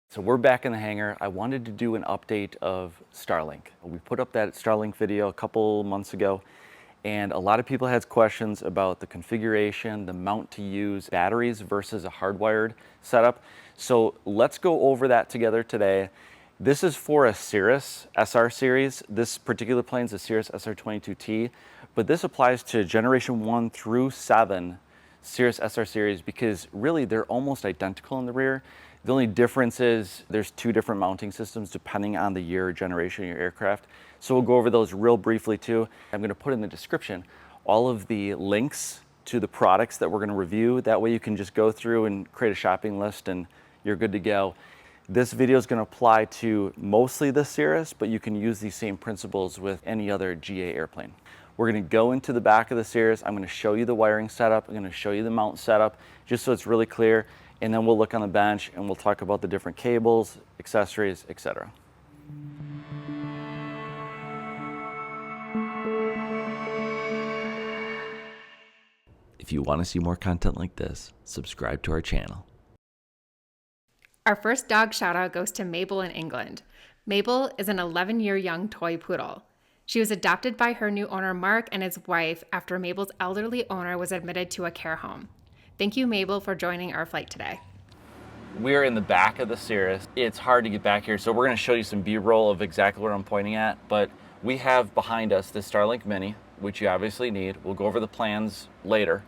So we're back in the hangar. I wanted to do an update of Starlink. We put up that Starlink video a couple months ago, and a lot of people had questions about the configuration, the mount to use, batteries versus a hardwired setup. So let's go over that together today. This is for a Cirrus SR series. This particular plane is a Cirrus SR22T, but this applies to generation 1 through 7 Cirrus SR series because really they're almost identical in the rear. The only difference is there's two different mounting systems depending on the year or generation of your aircraft. So we'll go over those real briefly too. I'm going to put in the description all of the links to the products that we're going to review. That way you can just go through and create a shopping list and you're good to go. This video is going to apply to mostly the Cirrus, but you can use these same principles with any other GA airplane. We're going to go into the back of the Cirrus. I'm going to show you the wiring setup. I'm going to show you the mount setup just so it's really clear. And then we'll look on the bench and we'll talk about the different cables, accessories, etc. If you want to see more content like this, subscribe to our channel. Our first dog shout out goes to Mabel in England. Mabel is an 11-year young toy poodle. She was adopted by her new owner, Mark, and his wife after Mabel's elderly owner was admitted to a care home. Thank you, Mabel, for joining our flight today. We're in the back of the Cirrus. It's hard to get back here, so we're going to show you some B-roll of exactly what I'm pointing at, but we have behind us the Starlink Mini, which you obviously need. We'll go over the plans later.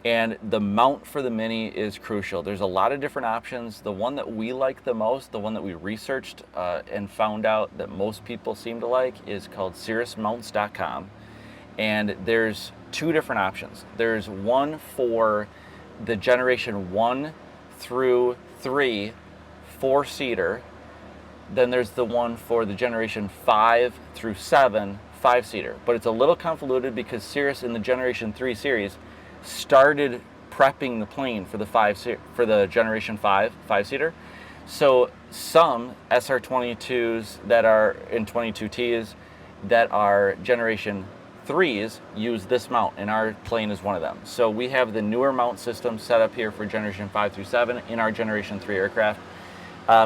And the mount for the Mini is crucial. There's a lot of different options. The one that we like the most, the one that we researched and found out that most people seem to like, is called cirrusmounts.com. And there's two different options. There's one for the generation 1 through 3 4-seater. Then there's the one for the generation 5 through 7 5-seater. But it's a little convoluted because Cirrus in the generation 3 series started prepping the plane for the generation 5 5-seater. So some SR22s that are in 22Ts that are generation 3s use this mount, and our plane is one of them. So we have the newer mount system set up here for generation 5 through 7 in our generation 3 aircraft.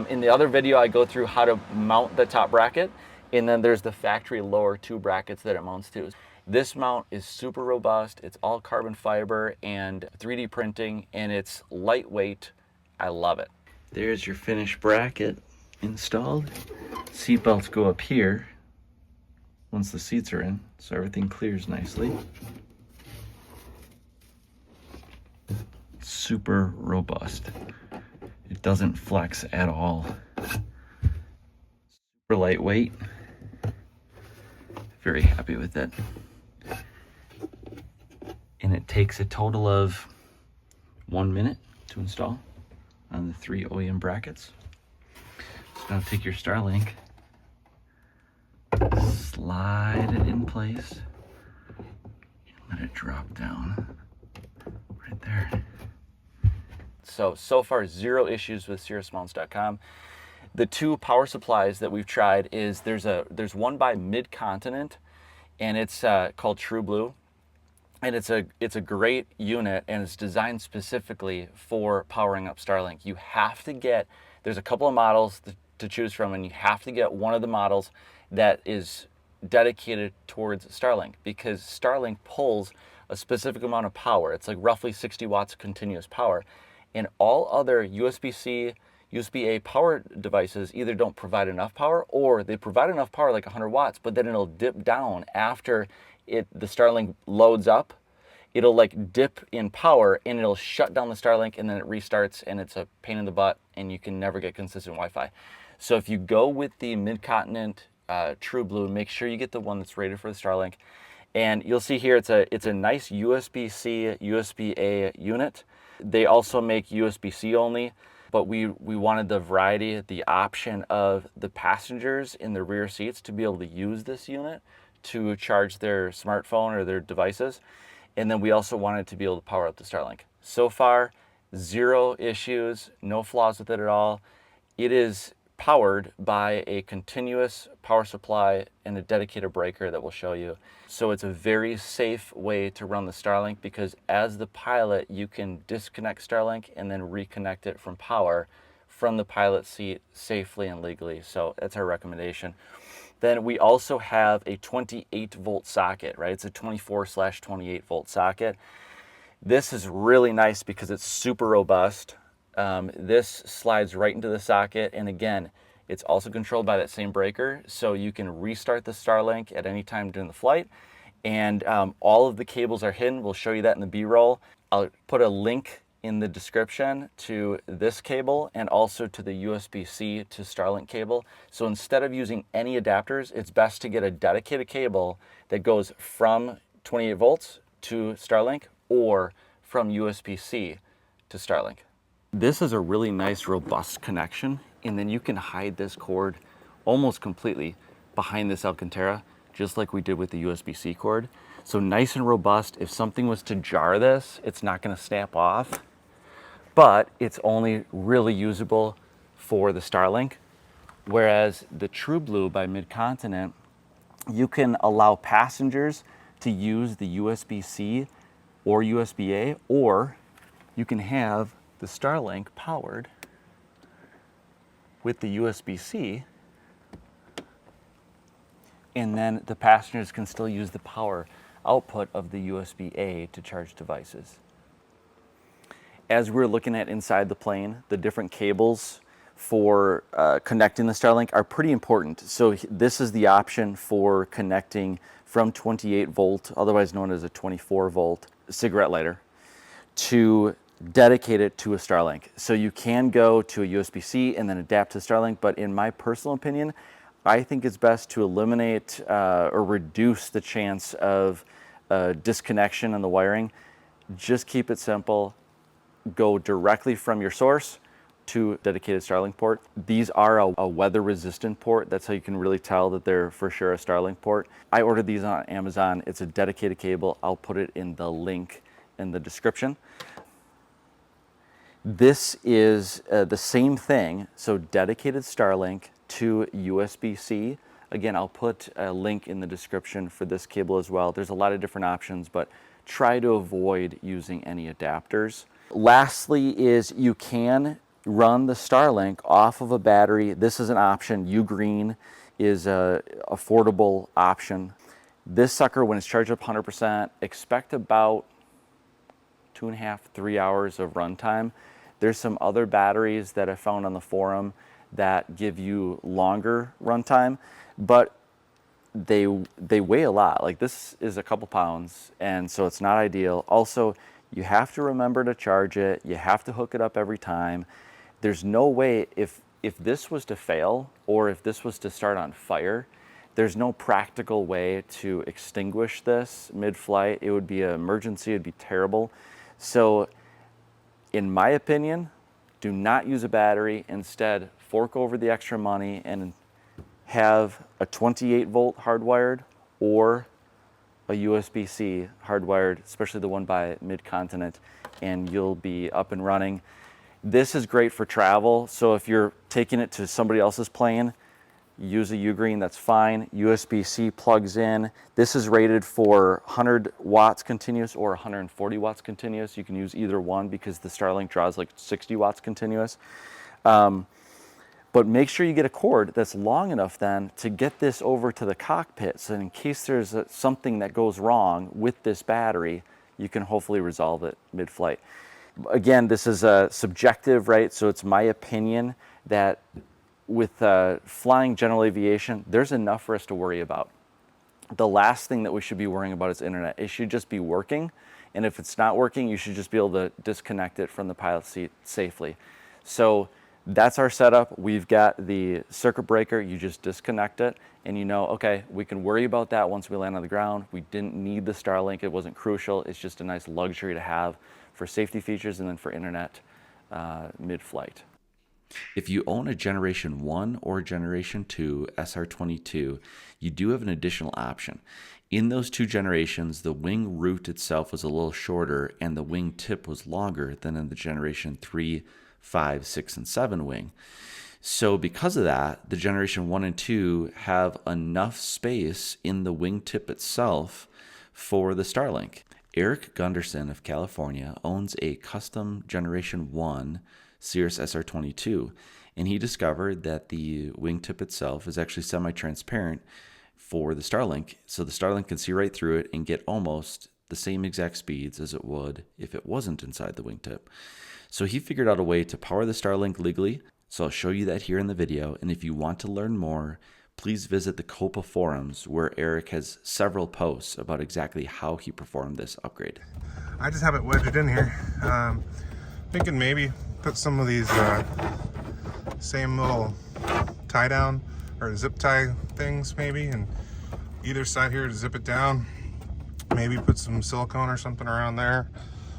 In the other video, I go through how to mount the top bracket, and then there's the factory lower 2 brackets that it mounts to. This mount is super robust. It's all carbon fiber and 3D printing, and it's lightweight. I love it. There's your finished bracket installed. Seat belts go up here once the seats are in, so everything clears nicely. Super robust. It doesn't flex at all. Super lightweight. Very happy with it. And it takes a total of 1 minute to install on the 3 OEM brackets. So now take your Starlink, slide it in place, and let it drop down right there. So far, 0 issues with cirrusmounts.com. The 2 power supplies that we've tried is there's one by Mid-Continent, and it's called True Blue. And it's a great unit, and it's designed specifically for powering up Starlink. You have to get, there's a couple of models to choose from, and you have to get one of the models that is dedicated towards Starlink, because Starlink pulls a specific amount of power. It's like roughly 60 watts of continuous power. And all other USB-C, USB-A power devices either don't provide enough power, or they provide enough power like 100 watts, but then it'll dip down after the Starlink loads up. It'll like dip in power and it'll shut down the Starlink, and then it restarts, and it's a pain in the butt, and you can never get consistent Wi-Fi. So if you go with the Mid-Continent True Blue, make sure you get the one that's rated for the Starlink. And you'll see here it's a nice USB-C, USB-A unit. They also make USB-C only, but we wanted the variety, the option of the passengers in the rear seats to be able to use this unit to charge their smartphone or their devices. And then we also wanted to be able to power up the Starlink. So far, 0 issues, no flaws with it at all. It is powered by a continuous power supply and a dedicated breaker that we'll show you. So it's a very safe way to run the Starlink, because as the pilot, you can disconnect Starlink and then reconnect it from power from the pilot seat safely and legally. So that's our recommendation. Then we also have a 28 volt socket, right? It's a 24/28 volt socket. This is really nice because it's super robust. This slides right into the socket, and again, it's also controlled by that same breaker, so you can restart the Starlink at any time during the flight. And all of the cables are hidden. We'll show you that in the B-roll. I'll put a link in the description to this cable and also to the USB-C to Starlink cable. So instead of using any adapters, it's best to get a dedicated cable that goes from 28 volts to Starlink or from USB-C to Starlink. This is a really nice, robust connection, and then you can hide this cord almost completely behind this Alcantara, just like we did with the USB-C cord. So nice and robust. If something was to jar this, it's not going to snap off, but it's only really usable for the Starlink. Whereas the True Blue by Mid-Continent, you can allow passengers to use the USB-C or USB-A, or you can have the Starlink powered with the USB-C, and then the passengers can still use the power output of the USB-A to charge devices. As we're looking at inside the plane, the different cables for connecting the Starlink are pretty important. So this is the option for connecting from 28 volt, otherwise known as a 24 volt cigarette lighter, to dedicate it to a Starlink. So you can go to a USB-C and then adapt to Starlink, but in my personal opinion, I think it's best to eliminate or reduce the chance of disconnection in the wiring. Just keep it simple. Go directly from your source to dedicated Starlink port. These are a weather resistant port. That's how you can really tell that they're for sure a Starlink port. I ordered these on Amazon. It's a dedicated cable. I'll put it in the link in the description. This is the same thing, so dedicated Starlink to USB-C. Again, I'll put a link in the description for this cable as well. There's a lot of different options, but try to avoid using any adapters. Lastly is you can run the Starlink off of a battery. This is an option. Ugreen is a affordable option. This sucker, when it's charged up 100%, expect about 2.5, 3 hours of runtime. There's some other batteries that I found on the forum that give you longer runtime, but they weigh a lot. Like, this is a couple pounds, and so it's not ideal. Also, you have to remember to charge it. You have to hook it up every time. There's no way, if this was to fail or if this was to start on fire, there's no practical way to extinguish this mid-flight. It would be an emergency. It'd be terrible. So in my opinion, do not use a battery. Instead, fork over the extra money and have a 28 volt hardwired or a USB-C hardwired, especially the one by Mid-Continent, and you'll be up and running. This is great for travel. So if you're taking it to somebody else's plane, use a Ugreen, that's fine. USB-C plugs in. This is rated for 100 watts continuous or 140 watts continuous. You can use either one because the Starlink draws like 60 watts continuous. But make sure you get a cord that's long enough then to get this over to the cockpit, so in case there's something that goes wrong with this battery, you can hopefully resolve it mid-flight. Again, this is subjective, right? So it's my opinion that with flying general aviation, there's enough for us to worry about. The last thing that we should be worrying about is internet. It should just be working, and if it's not working, you should just be able to disconnect it from the pilot seat safely. So that's our setup. We've got the circuit breaker. You just disconnect it, and you know, okay, we can worry about that once we land on the ground. We didn't need the Starlink. It wasn't crucial. It's just a nice luxury to have for safety features and then for internet mid-flight. If you own a Generation 1 or Generation 2 SR22, you do have an additional option. In those two generations, the wing root itself was a little shorter and the wing tip was longer than in the Generation 3, 5, 6, and 7 wing. So because of that, the Generation 1 and 2 have enough space in the wing tip itself for the Starlink. Eric Gunderson of California owns a custom Generation 1 Cirrus SR22, and he discovered that the wingtip itself is actually semi-transparent for the Starlink, so the Starlink can see right through it and get almost the same exact speeds as it would if it wasn't inside the wingtip. So he figured out a way to power the Starlink legally, so I'll show you that here in the video, and if you want to learn more, please visit the Copa forums where Eric has several posts about exactly how he performed this upgrade. I just have it wedged in here. Thinking maybe put some of these same little tie down or zip tie things maybe, and either side here to zip it down. Maybe put some silicone or something around there,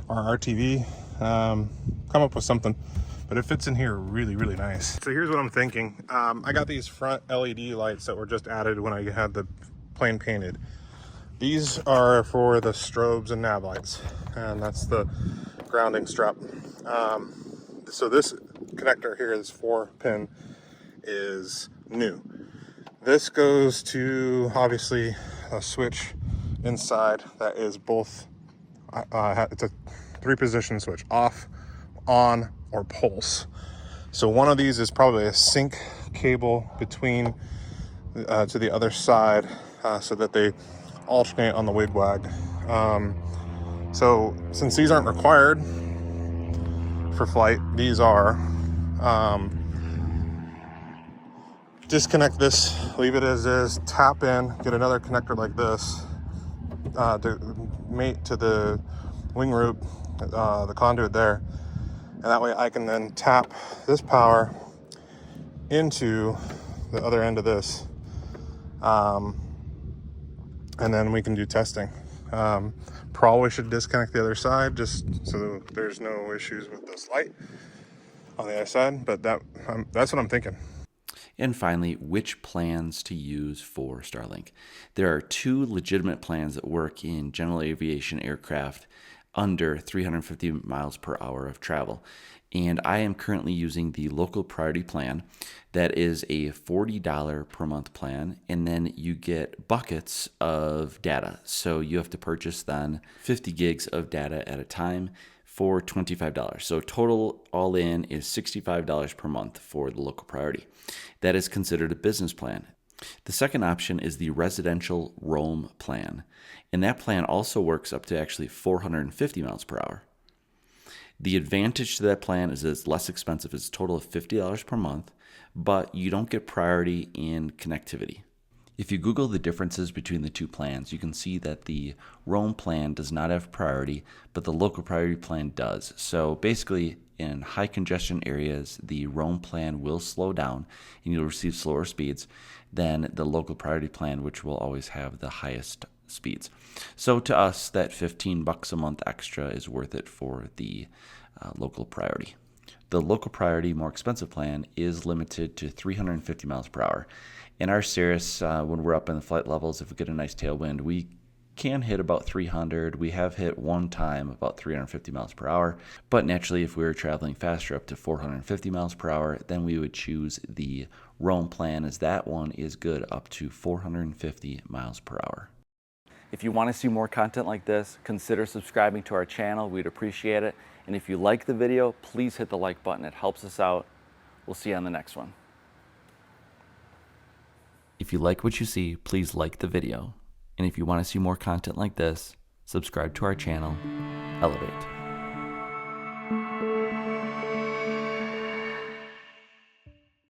or RTV. Come up with something, but it fits in here really, really nice. So here's what I'm thinking. I got these front LED lights that were just added when I had the plane painted. These are for the strobes and nav lights, and that's the grounding strap. So this connector here, this 4-pin, is new. This goes to obviously a switch inside that is both, it's a 3-position switch, off, on, or pulse. So one of these is probably a sync cable between to the other side, so that they alternate on the wigwag. So since these aren't required for flight, these are. Disconnect this, leave it as is, tap in, get another connector like this to mate to the wing root, the conduit there, and that way I can then tap this power into the other end of this, and then we can do testing. Probably should disconnect the other side just so there's no issues with this light on the other side, but that's what I'm thinking. And finally, which plans to use for Starlink. There are 2 legitimate plans that work in general aviation aircraft under 350 miles per hour of travel. And I am currently using the local priority plan. That is a $40 per month plan, and then you get buckets of data. So you have to purchase then 50 gigs of data at a time for $25. So total all in is $65 per month for the local priority. That is considered a business plan. The second option is the residential roam plan, and that plan also works up to actually 450 miles per hour. The advantage to that plan is that it's less expensive. It's a total of $50 per month, but you don't get priority in connectivity. If you Google the differences between the 2 plans, you can see that the roam plan does not have priority, but the local priority plan does. So basically, in high congestion areas, the roam plan will slow down and you'll receive slower speeds than the local priority plan, which will always have the highest speeds. So to us, that $15 a month extra is worth it for the local priority. The local priority, more expensive plan is limited to 350 miles per hour. In our Cirrus, when we're up in the flight levels, if we get a nice tailwind, we can hit about 300. We have hit one time about 350 miles per hour. But naturally, if we were traveling faster up to 450 miles per hour, then we would choose the roam plan, as that one is good up to 450 miles per hour. If you want to see more content like this, consider subscribing to our channel. We'd appreciate it. And if you like the video, please hit the like button. It helps us out. We'll see you on the next one. If you like what you see, please like the video. And if you want to see more content like this, subscribe to our channel, Elevate.